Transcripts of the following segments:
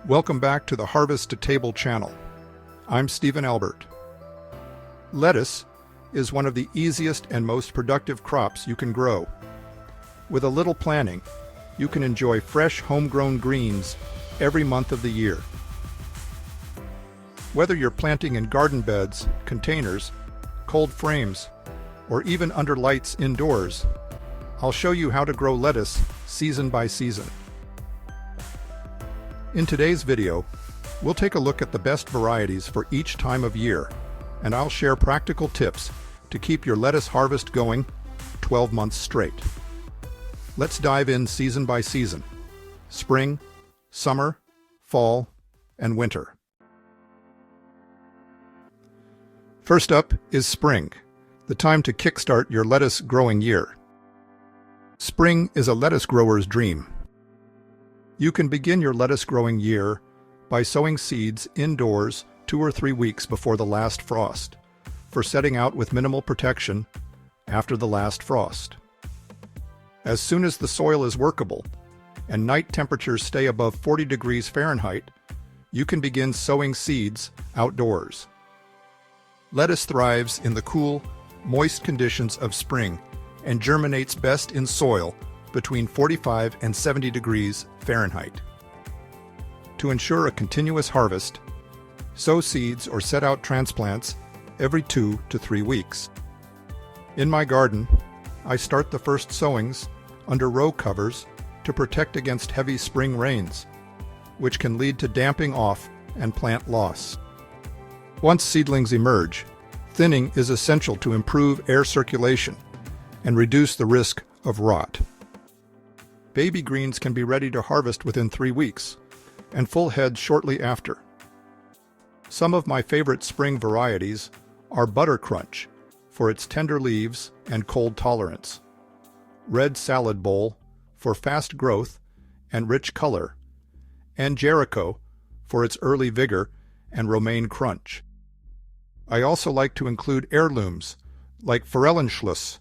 Welcome back to the Harvest to Table channel. I'm Stephen Albert. Lettuce is one of the easiest and most productive crops you can grow. With a little planning, you can enjoy fresh homegrown greens every month of the year. Whether you're planting in garden beds, containers, cold frames, or even under lights indoors, I'll show you how to grow lettuce season by season. In today's video, we'll take a look at the best varieties for each time of year, and I'll share practical tips to keep your lettuce harvest going 12 months straight. Let's dive in season by season: spring, summer, fall, and winter. First up is spring, the time to kickstart your lettuce growing year. Spring is a lettuce grower's dream. You can begin your lettuce growing year by sowing seeds indoors 2 or 3 weeks before the last frost, for setting out with minimal protection after the last frost. As soon as the soil is workable and night temperatures stay above 40 degrees Fahrenheit, you can begin sowing seeds outdoors. Lettuce thrives in the cool, moist conditions of spring and germinates best in soil between 45 and 70 degrees Fahrenheit. To ensure a continuous harvest, sow seeds or set out transplants every 2 to 3 weeks. In my garden, I start the first sowings under row covers to protect against heavy spring rains, which can lead to damping off and plant loss. Once seedlings emerge, thinning is essential to improve air circulation and reduce the risk of rot. Baby greens can be ready to harvest within 3 weeks, and full heads shortly after. Some of my favorite spring varieties are Butter Crunch, for its tender leaves and cold tolerance; Red Salad Bowl, for fast growth and rich color; and Jericho, for its early vigor and romaine crunch. I also like to include heirlooms, like Forellenschluss,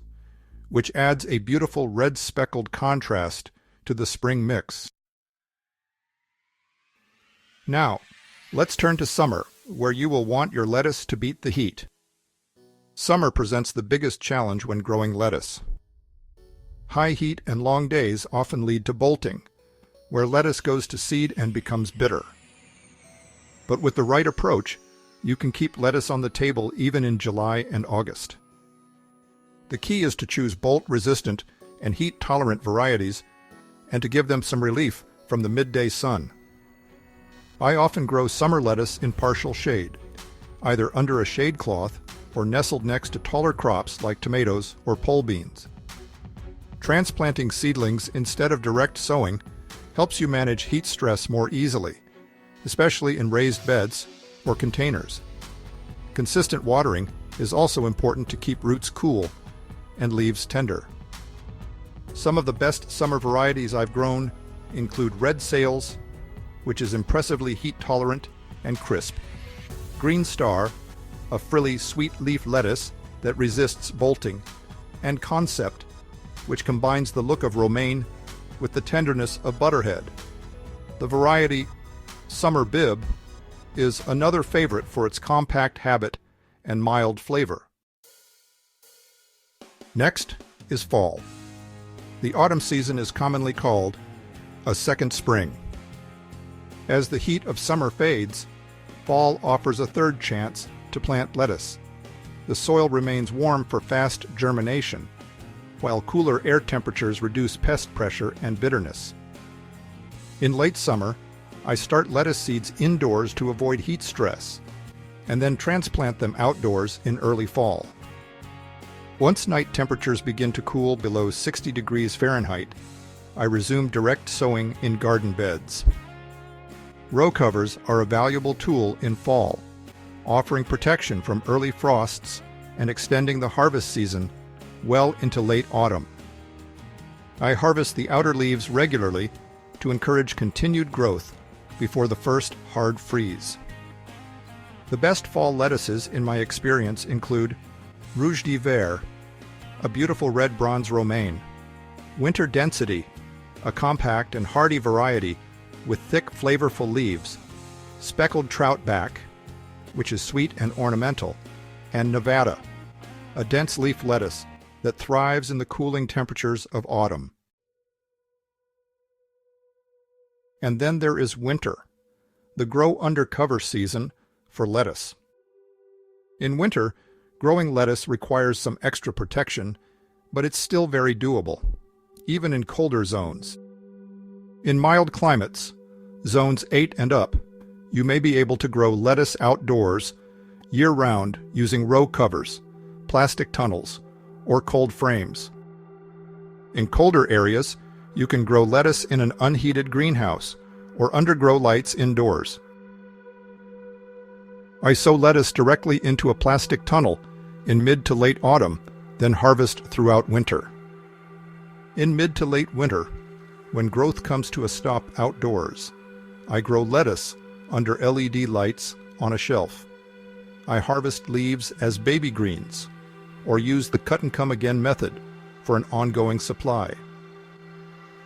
which adds a beautiful red speckled contrast to the spring mix. Now, let's turn to summer, where you will want your lettuce to beat the heat. Summer presents the biggest challenge when growing lettuce. High heat and long days often lead to bolting, where lettuce goes to seed and becomes bitter. But with the right approach, you can keep lettuce on the table even in July and August. The key is to choose bolt-resistant and heat-tolerant varieties and to give them some relief from the midday sun. I often grow summer lettuce in partial shade, either under a shade cloth or nestled next to taller crops like tomatoes or pole beans. Transplanting seedlings instead of direct sowing helps you manage heat stress more easily, especially in raised beds or containers. Consistent watering is also important to keep roots cool and leaves tender. Some of the best summer varieties I've grown include Red Sales, which is impressively heat-tolerant and crisp; Green Star, a frilly sweet leaf lettuce that resists bolting; and Concept, which combines the look of romaine with the tenderness of butterhead. The variety Summer Bib is another favorite for its compact habit and mild flavor. Next is fall. The autumn season is commonly called a second spring. As the heat of summer fades, fall offers a third chance to plant lettuce. The soil remains warm for fast germination, while cooler air temperatures reduce pest pressure and bitterness. In late summer, I start lettuce seeds indoors to avoid heat stress, and then transplant them outdoors in early fall. Once night temperatures begin to cool below 60 degrees Fahrenheit, I resume direct sowing in garden beds. Row covers are a valuable tool in fall, offering protection from early frosts and extending the harvest season well into late autumn. I harvest the outer leaves regularly to encourage continued growth before the first hard freeze. The best fall lettuces, in my experience, include Rouge d'Hiver, a beautiful red bronze romaine; Winter Density, a compact and hardy variety with thick, flavorful leaves, speckled troutback, which is sweet and ornamental, and Nevada, a dense leaf lettuce that thrives in the cooling temperatures of autumn. And then there is winter, the grow under cover season for lettuce. In winter, growing lettuce requires some extra protection, but it's still very doable, even in colder zones. In mild climates, zones 8 and up, you may be able to grow lettuce outdoors year-round using row covers, plastic tunnels, or cold frames. In colder areas, you can grow lettuce in an unheated greenhouse or under grow lights indoors. I sow lettuce directly into a plastic tunnel in mid to late autumn, then harvest throughout winter. In mid to late winter, when growth comes to a stop outdoors, I grow lettuce under LED lights on a shelf. I harvest leaves as baby greens, or use the cut-and-come-again method for an ongoing supply.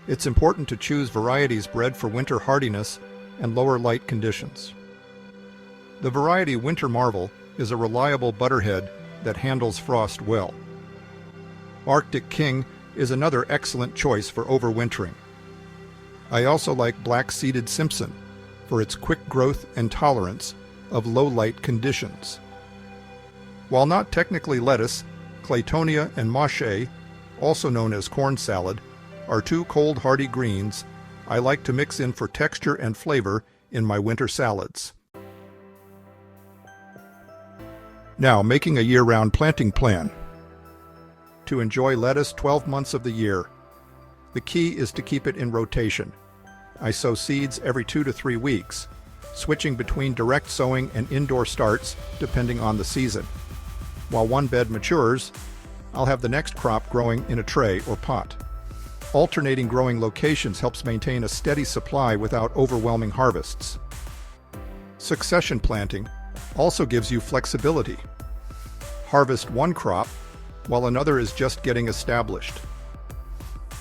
It's important to choose varieties bred for winter hardiness and lower light conditions. The variety Winter Marvel is a reliable butterhead that handles frost well. Arctic King is another excellent choice for overwintering. I also like black-seeded Simpson for its quick growth and tolerance of low-light conditions. While not technically lettuce, Claytonia and Mache, also known as corn salad, are two cold hardy greens I like to mix in for texture and flavor in my winter salads. Now, making a year-round planting plan. To enjoy lettuce 12 months of the year, the key is to keep it in rotation. I sow seeds every 2 to 3 weeks, switching between direct sowing and indoor starts depending on the season. While one bed matures, I'll have the next crop growing in a tray or pot. Alternating growing locations helps maintain a steady supply without overwhelming harvests. Succession planting also gives you flexibility. Harvest one crop while another is just getting established.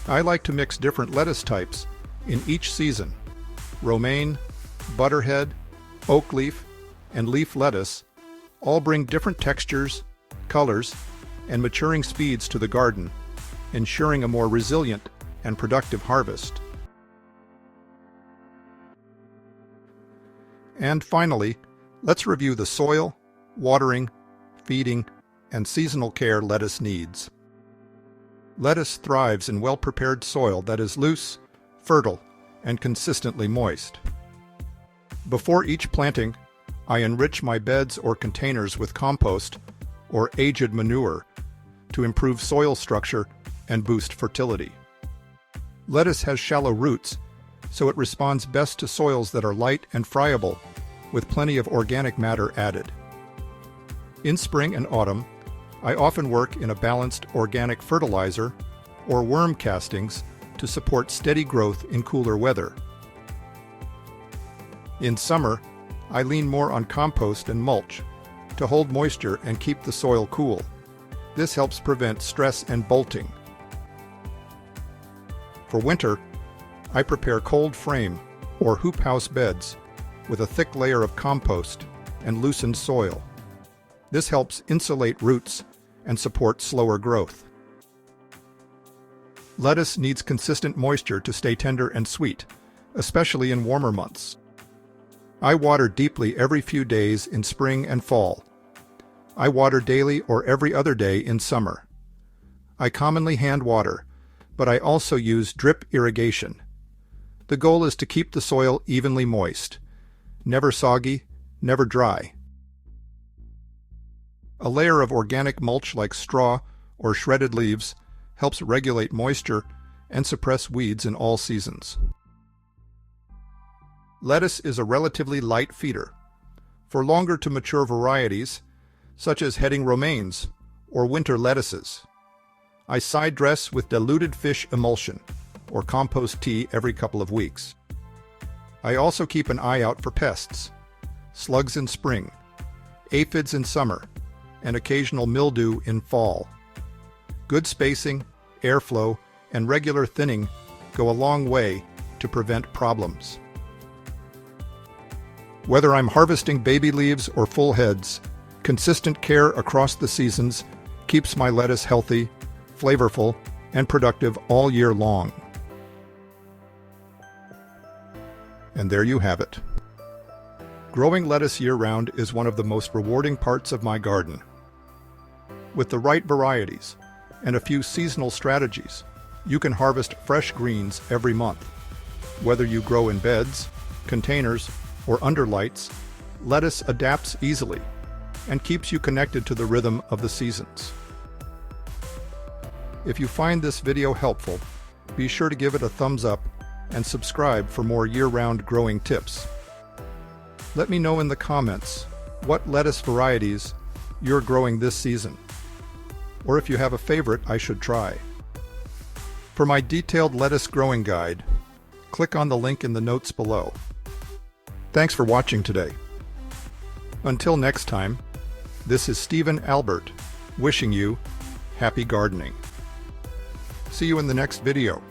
I like to mix different lettuce types in each season. Romaine, butterhead, oak leaf, and leaf lettuce all bring different textures, colors, and maturing speeds to the garden, ensuring a more resilient and productive harvest. And finally, let's review the soil, watering, feeding, and seasonal care lettuce needs. Lettuce thrives in well-prepared soil that is loose, fertile, and consistently moist. Before each planting, I enrich my beds or containers with compost or aged manure to improve soil structure and boost fertility. Lettuce has shallow roots, so it responds best to soils that are light and friable, with plenty of organic matter added. In spring and autumn, I often work in a balanced organic fertilizer or worm castings to support steady growth in cooler weather. In summer, I lean more on compost and mulch to hold moisture and keep the soil cool. This helps prevent stress and bolting. For winter, I prepare cold frame or hoop house beds with a thick layer of compost and loosened soil. This helps insulate roots and support slower growth. Lettuce needs consistent moisture to stay tender and sweet, especially in warmer months. I water deeply every few days in spring and fall. I water daily or every other day in summer. I commonly hand water, but I also use drip irrigation. The goal is to keep the soil evenly moist, never soggy, never dry. A layer of organic mulch like straw or shredded leaves helps regulate moisture and suppress weeds in all seasons. Lettuce is a relatively light feeder. For longer to mature varieties, such as heading romaines or winter lettuces, I side dress with diluted fish emulsion or compost tea every couple of weeks. I also keep an eye out for pests, slugs in spring, aphids in summer, and occasional mildew in fall. Good spacing, airflow, and regular thinning go a long way to prevent problems. Whether I'm harvesting baby leaves or full heads, consistent care across the seasons keeps my lettuce healthy, flavorful, and productive all year long. And there you have it. Growing lettuce year-round is one of the most rewarding parts of my garden. With the right varieties and a few seasonal strategies, you can harvest fresh greens every month. Whether you grow in beds, containers, or under lights, lettuce adapts easily and keeps you connected to the rhythm of the seasons. If you find this video helpful, be sure to give it a thumbs up and subscribe for more year-round growing tips. Let me know in the comments what lettuce varieties you're growing this season, or if you have a favorite I should try. For my detailed lettuce growing guide, click on the link in the notes below. Thanks for watching today. Until next time, this is Stephen Albert, wishing you happy gardening. See you in the next video.